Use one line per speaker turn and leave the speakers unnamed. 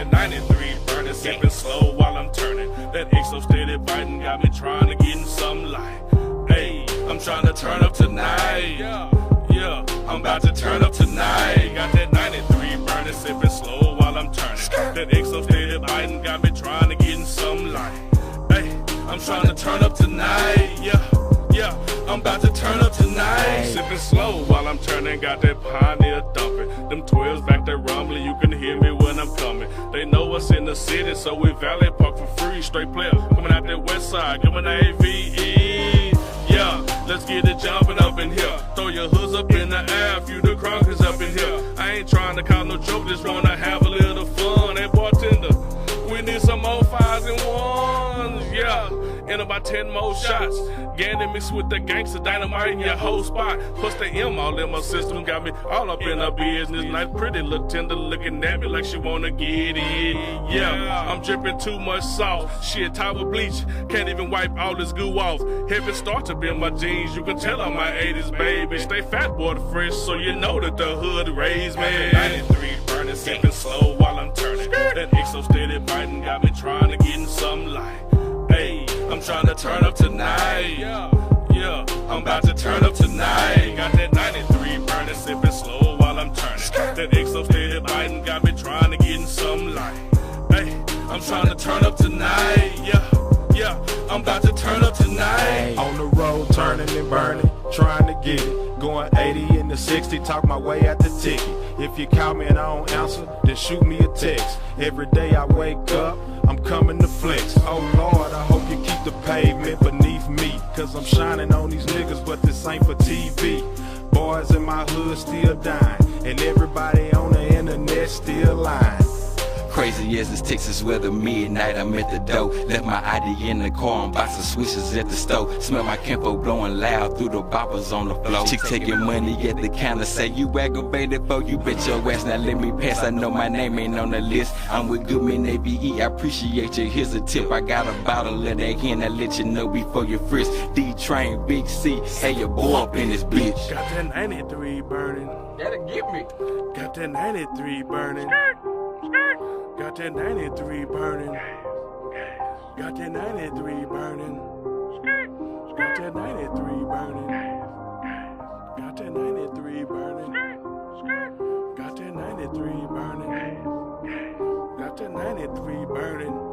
that 93 burning, sipping slow while I'm turning. That XO steady biting got me trying to get in some light. Hey, I'm trying to turn up tonight. Yeah, I'm about to turn up tonight. Got that 93 burning, sipping slow while I'm turning. That XO steady biting got me trying to get in some light. Hey, I'm trying to turn up tonight. Yeah, I'm about to turn up tonight. Sipping slow while I'm turning, got that Pioneer dumping. Them 12s back there rumbling, you can hear me when I'm coming. They know us in the city, so we valet park for free. Straight player, coming out that west side, coming to AVE. Yeah, let's get it jumping up in here. Throw your hoods up in the air, few the crockers up in here. I ain't trying to call no joke, just wanna have a little fun. Hey bartender, we need some more 5s and 1s, yeah. And about 10 more shots. Gandy mixed with the gangster dynamite in your whole spot. Plus the M all in my system got me all up in her business. Nice pretty little tender looking at me like she wanna get it. Yeah, I'm dripping too much sauce. Shit, top of bleach, can't even wipe all this goo off. Heaven start to be in my jeans, you can tell I'm my 80s baby. Stay fat boy fresh, so you know that the hood raised me. 93 burning, sipping slow while I'm turning. That XO steady biting got me trying to get in some light. Hey, I'm trying to turn up tonight. Yeah, I'm about to turn up tonight. Got that 93 burning, sipping slow while I'm turning. That XO steady biting got me trying to get in some light. Hey, I'm trying to turn up tonight. Yeah, I'm about to turn up tonight.
On the road, turning and burning, trying to get it. Going 80 into 60, talk my way at the ticket. If you call me and I don't answer, then shoot me a text. Every day I wake up, I'm coming to flex. Oh Lord, I hope you keep the pavement beneath me. Cause I'm shining on these niggas, but this ain't for TV. Boys in my hood still dying, and everybody on the internet still lying.
Crazy as it's Texas weather, midnight I'm at the door. Left my ID in the car and box of switches at the stove. Smell my Campo blowing loud through the boppers on the floor. Chick taking money at the counter, say you aggravated for you bet your ass, now let me pass. I know my name ain't on the list. I'm with GOODMAN ABE, I appreciate you, here's a tip. I got a bottle of that hen, I let you know before you frisk. D-Train, Big C, hey your boy up in this bitch.
Got that 93 burning.
That'll get me.
Got that 93 burning. Got that 93 burning. Got that 93 burning. Got that 93 burning. Got that 93 burning. Got that 93 burning. Got that 93 burning.